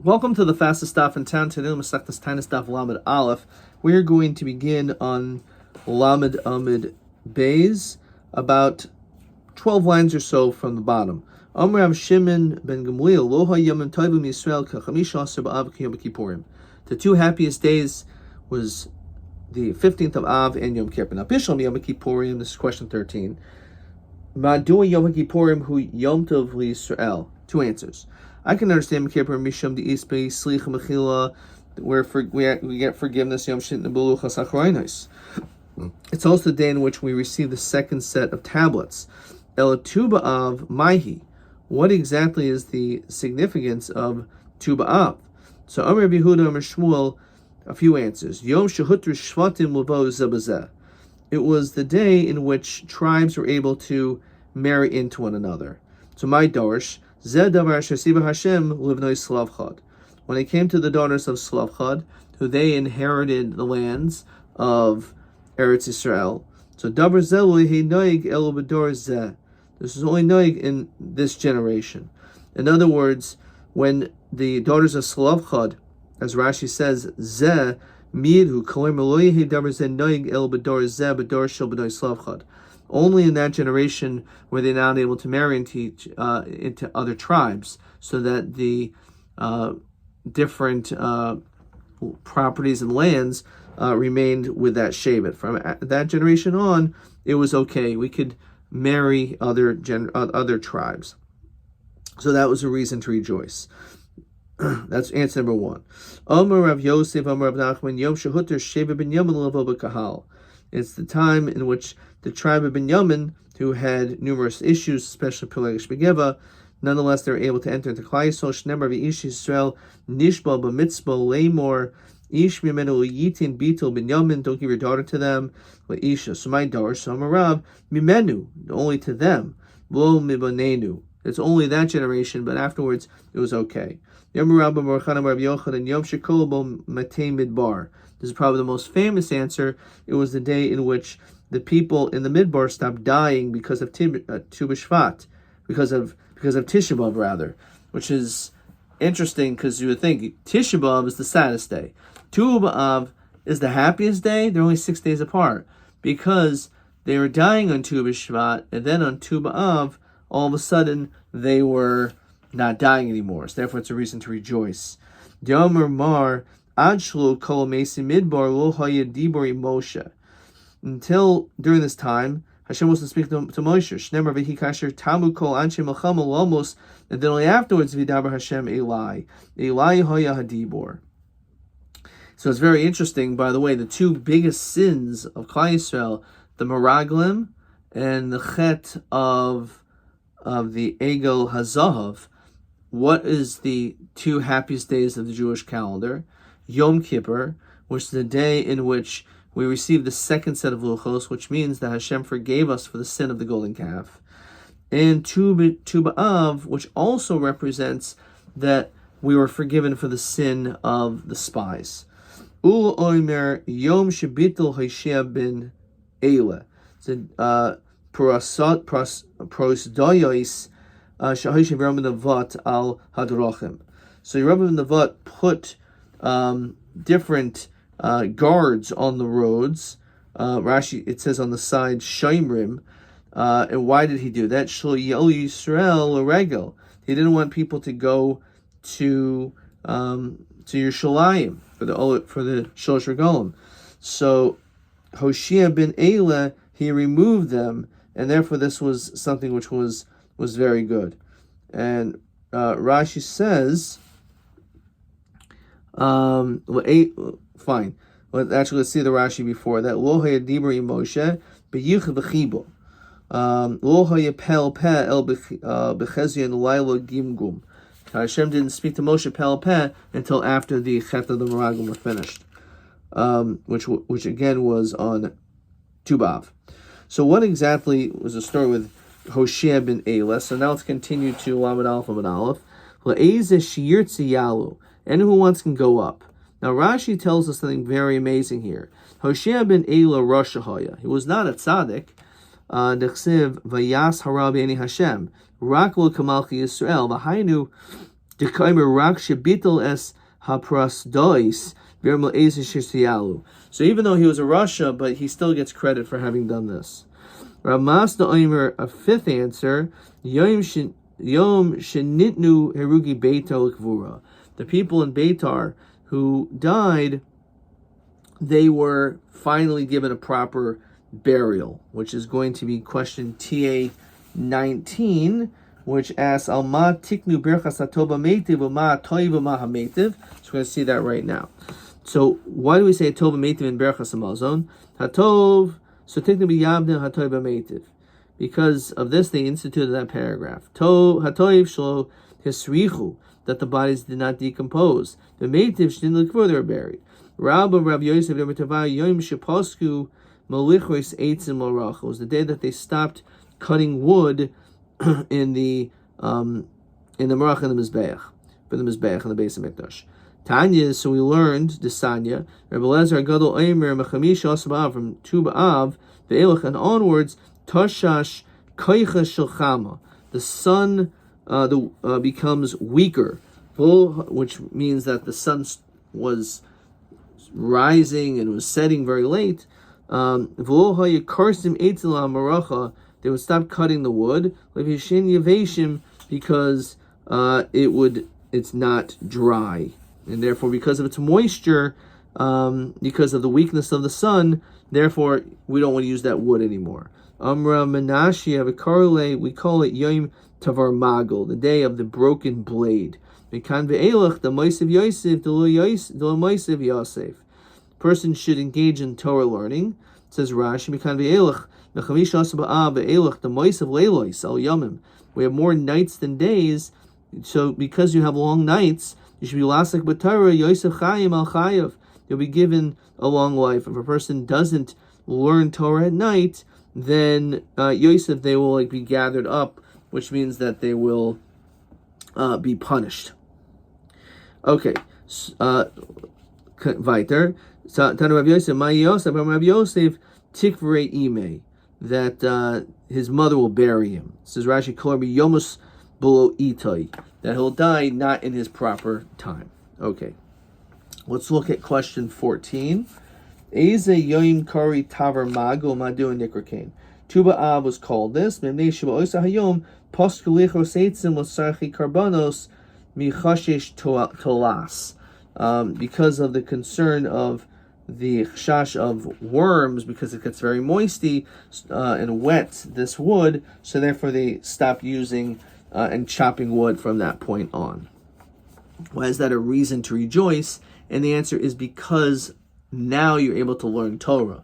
Welcome to the fastest stop in town. Today, Masechtas Taanit Daf Lamed Aleph. We're going to begin on Lamed Amid Beis, about 12 lines or so from the bottom. Amr Rav Shimon ben Gamliel, Lo ha'yamim tovim Yisrael k'chamisha asar b'av k'yom Kippurim. The two happiest days was the 15th of Av and Yom Kippur. Now, Bishlam Yom Kippurim, this is question 13. Ma'du Yom Kippurim hu Yom Tov Yisrael. Two answers. I can understand Kippur Misham the Isbei Slich Mechila, where we get forgiveness. Yom Shin Nebuluchas Achraynos. It's also the day in which we receive the second set of tablets. El Tuba Av Maihi. What exactly is the significance of Tuba Av? So Amr Rabbi Yehuda, Amr Shmuel, a few answers. Yom Shehutru Shvatim Lavo Zebazeh. It was the day in which tribes were able to marry into one another. So my Dorsh. When it came to the daughters of Slavchad, who they inherited the lands of Eretz Yisrael, so Dabar Zeh noig elo b'dor zeh. This is only noig in this generation. In other words, when the daughters of Slavchad, as Rashi says, Zeh midhu kolim eloy dabar zeh noig elo b'dor zeh b'dor shel b'noi Slavchad. Only in that generation were they now able to marry into other tribes, so that the different properties and lands remained with that shevet. From that generation on, it was okay. We could marry other tribes. So that was a reason to rejoice. That's answer number one. Omer Rav Yosef, Omer Rav Nachman, Yom Shehuter Sheva ben Yamin Lavo b'Kahal. It's the time in which the tribe of Binyamin, who had numerous issues, especially Pelegish Begeva, nonetheless they were able to enter into Klal Yisrael. Shneimar v'ish Yisrael nishba b'mitzvah leimor ish mimenu yitin bitul Binyamin. Don't give your daughter to them. Isha, so my daughter, so Amarav mimenu, only to them. Lo mibanenu. It's only that generation, but afterwards it was okay. Yom Rabba Morchanim Rav Yochanan Yom Shekolabo Matei Midbar. This is probably the most famous answer. It was the day in which the people in the Midbar stopped dying because of Tu B'Shvat, because of Tisha B'Av rather, which is interesting because you would think Tisha B'Av is the saddest day. Tu B'Av is the happiest day. They're only 6 days apart because they were dying on Tu B'Shvat, and then on Tu B'Av, all of a sudden they were not dying anymore. So therefore, it's a reason to rejoice. Yomer Mar. Until during this time, Hashem wasn't speaking to Moshe. And then only afterwards, Vidaber Hashem Eli Hoya Hadibor. So it's very interesting, by the way, the two biggest sins of Klal Yisrael, the Meraglim and the Chet of the Egel Hazahav. What is the two happiest days of the Jewish calendar? Yom Kippur, which is the day in which we received the second set of luchos, which means that Hashem forgave us for the sin of the golden calf, and Tu B'Av, which also represents that we were forgiven for the sin of the spies. Ul Oimer Yom Shebitul Hoshea ben Eila. Prosdoyos Shahoshim Rabbi Navat al Hadrachim. So Rabbi Navat put different guards on the roads. Rashi, it says on the side, Shaimrim. And why did he do that? Shlo Yel Yisrael Regel. He didn't want people to go to Yerushalayim for the Shlosh Regalim. So Hoshea ben Eila, he removed them, and therefore this was something which was very good. And Rashi says, fine. Well, actually, let's see the Rashi before that. Lo haya dibri Moshe b'yich v'chibo. Lo haya pel peh el b'chezion lailo gimgum. Hashem didn't speak to Moshe pel peh until after the Chet of the Meraglim were finished, which again was on Tu B'Av. So what exactly was the story with Hoshea ben Eila? So now let's continue to Lamed Aleph Lamed Aleph. Le'ezeh shiyirtzi yalu. Anyone who wants can go up. Now Rashi tells us something very amazing here. Hoshea ben Eila Rosh Haya. He was not a tzaddik. Nechsiv vayas harabi ani Hashem. Rak lo kamalchi Yisrael. V'hainu Dekaimer rak shebitel es haprasdois vermal ezeshisialu. So even though he was a Rasha, but he still gets credit for having done this. Ramas the Omer, a fifth answer, Yom shenitnu herugi Beitar l'kvura. The people in Beitar who died, they were finally given a proper burial, which is going to be question TA 19, which asks Alma tiknu berchas hatova meitiv u'ma toiv u'ma hametiv. So we're going to see that right now. So why do we say hatova meitiv in berchas hamazon? Hatov, so tiknu b'yavne hatov meitiv. Because of this, they instituted that paragraph. Hatov shlo hisrichu, that the bodies did not decompose. The meitiv sh'din l'kvur, they were buried. Rabbi Yosef Tava Yom Shepasku Malichos Eitzim Larach. It was the day that they stopped cutting wood in the Marach and the Mizbeach, for the Mizbeach and the base of Mikdash. Tanya, so we learned the Sanya, Rabbi Lezer Gadol Eimer Mechamish Asabav from Tu B'Av Ve'elach and onwards Tashash Koicha Shilchama. The sun becomes weaker, which means that the sun was rising and was setting very late. They would stop cutting the wood because it's not dry, and therefore because of its moisture, because of the weakness of the sun, therefore we don't want to use that wood anymore. Amra Menashe we call it Yom Tavar Magel, the day of the broken blade. Person should engage in Torah learning. It says Rashi, we have more nights than days, so because you have long nights, you should be lasik b'Torah Yosef Chayim al Chayav. You'll be given a long life. If a person doesn't learn Torah at night, then Yosef, they will be gathered up, which means that they will be punished. Okay, weiter. Tanu Rabbi Yosef, Rabbi Yosef tikvrei ime, that his mother will bury him. It says Rashi, Kolorbi Yomus below itoi, that he'll die not in his proper time. Okay, let's look at question 14. Eze yoim kari taver mago madu nikrakain. Tu B'Av was called this. Memnei sheba oisa hayom posku lichos eitzim l'sarchi karbanos michashish tolas. Because of the concern of the chash of worms, because it gets very moisty and wet, this wood, so therefore they stopped using and chopping wood from that point on. Why is that a reason to rejoice? And the answer is because now you're able to learn Torah,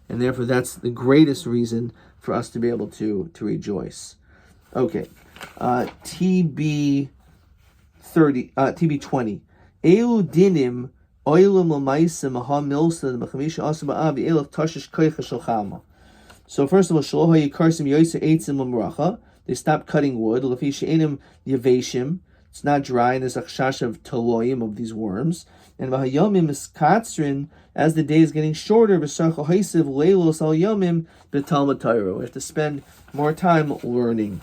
and therefore that's the greatest reason for us to be able to rejoice. Okay, TB 20. Elu dinim oilam l'maisim aha milsa m'chamisha asaba abi elach tashish koicha shalchama. So first of all, shaloha yikarsim yoysa eitzim l'mracha. They stopped cutting wood. Lefi she'enim yaveshim. It's not dry, and there's a chash of taloyim, of these worms. And v'hayomim miskatzrin, as the day is getting shorter, v'sarcha haisiv leilos al yomim b'talmud Torah. We have to spend more time learning.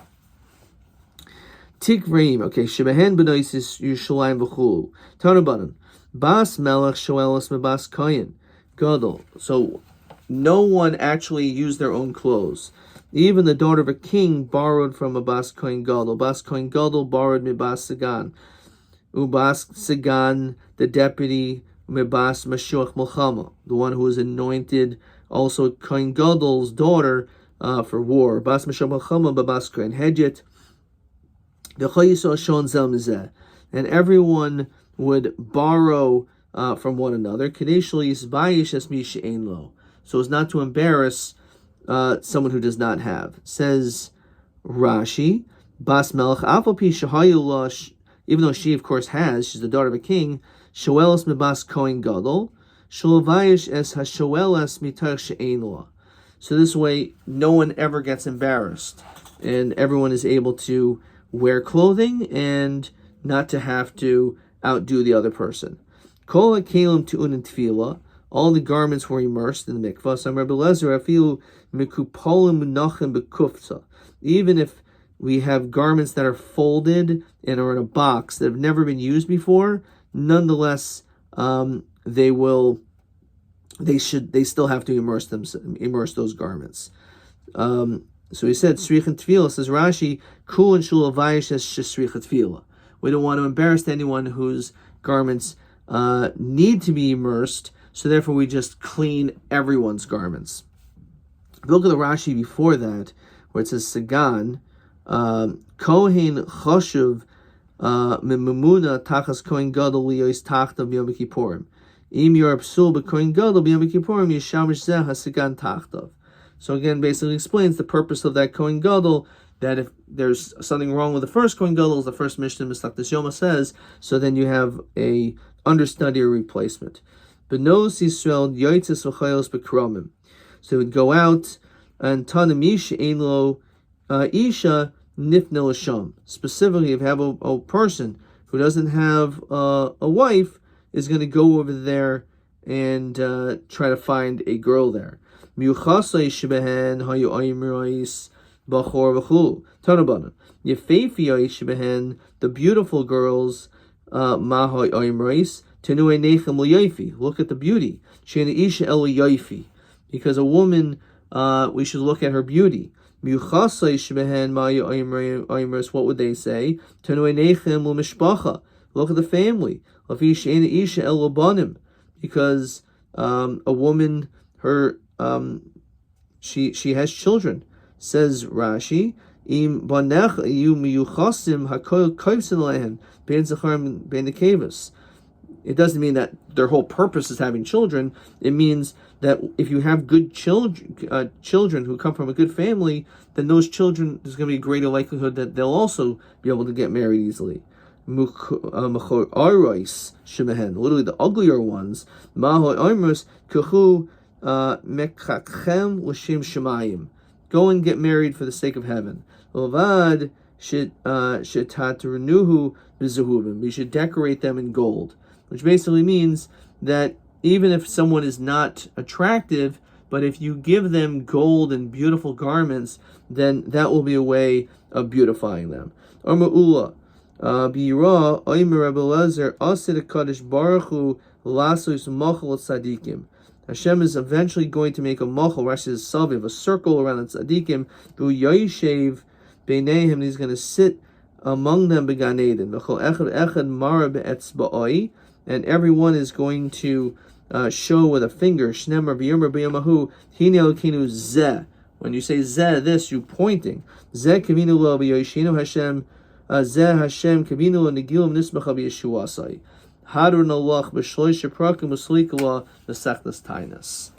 Tikreim, okay, Shebehen b'noisis Yerushalayim v'chulu. Tanabanan, Bas Melech Shoelos mebas Koyin, Gadol. So no one actually used their own clothes. Even the daughter of a king borrowed from a Bas Koyin Gadol. Bas Koyin Gadol borrowed mebas Sagan. Ubas Sagan, the deputy, mebas Mashuach Milchama, the one who was anointed, also Koyin Gadol's daughter for war. Bas Mashuach Milchama bebas Koyin Hedjet. And everyone would borrow from one another, so as not to embarrass someone who does not have. Says Rashi, Bas Melech even though she of course has, she's the daughter of a king, Shoelas mebas Kohen Gadol, Sholovayish es hashoelas mitar she'ein lo. So this way, no one ever gets embarrassed, and everyone is able to wear clothing and not to have to outdo the other person. Kol hakelim tu'un tefillah, all the garments were immersed in the mikvah. Some Rabbi Lezer afilu mikupolim menachem bekufza. Even if we have garments that are folded and are in a box that have never been used before, nonetheless, they still have to immerse those garments. So he said, Srichat Tefillah, says Rashi, Kul and Shul Avayish as Srichat Tefillah. We don't want to embarrass anyone whose garments need to be immersed, so therefore we just clean everyone's garments. Look at the Rashi before that, where it says Sagan, Kohen Choshuv Memuna Tachas Kohen Gadol Liyos Tachtav Yom Kippurim. Im Yor Psul B'Kohen Gadol B'Yom Kippurim Yishamish Zeh HaSagan Tachtav. So again, basically explains the purpose of that Kohen Gadol, that if there's something wrong with the first Kohen Gadol, as the first Mishnah Mishlachtas Yoma says, so then you have a understudy or replacement. Benos Yisrael Yoitzes V'Chayos B'Kromim. So it would go out and Tanamish Einlo Isha Nifnel Hasham. Specifically, if you have a person who doesn't have a wife, is going to go over there and try to find a girl there. Miuchasay shebehen hayu ayimrais bachor v'chulu. Tanabana. Yefeifiyay shebehen, the beautiful girls, mahay ayimrais tenue nechem l'yayfi. Look at the beauty. Shena isha el yayfi. Because a woman, we should look at her beauty. Miuchasay shebehen mayu ayimrais. What would they say? Tenue nechem l'mishpacha. Look at the family. Lafish shena isha el labanim. Because a woman, her she has children. Says Rashi, Im banech yu miyuchasim hakol koivsin lehen ben zacharim ben nekevus. It doesn't mean that their whole purpose is having children. It means that if you have good children who come from a good family, then those children, there's going to be a greater likelihood that they'll also be able to get married easily. Literally the uglier ones. Mahoy oimers kuhu mekachem l'shem shemayim. Go and get married for the sake of heaven. Ovad shetatrunuhu b'zehuvim. We should decorate them in gold, which basically means that even if someone is not attractive, but if you give them gold and beautiful garments, then that will be a way of beautifying them. Arma'ula. Bira Oimer Rebbe Lezer Asid Kaddish Baruch Hu Lasos Machal Tzadikim. Hashem is eventually going to make a machal, Rashi says Saviv, a circle around the tzadikim. Who Yoshev Beinehem, he's going to sit among them began Eden. V'chol echad echad mara be'etzba'oi, and everyone is going to show with a finger. Shnemar b'yomer b'yomahu hine elokinu zeh. When you say zeh, this, you pointing. Zeh kavinu lo b'yoshinu Hashem. Zeh Hashem kavinu lo negilim nismacha b'yeshuasai. Hadron Allah b'shloisha prakim b'slikala b'sechtas tainas.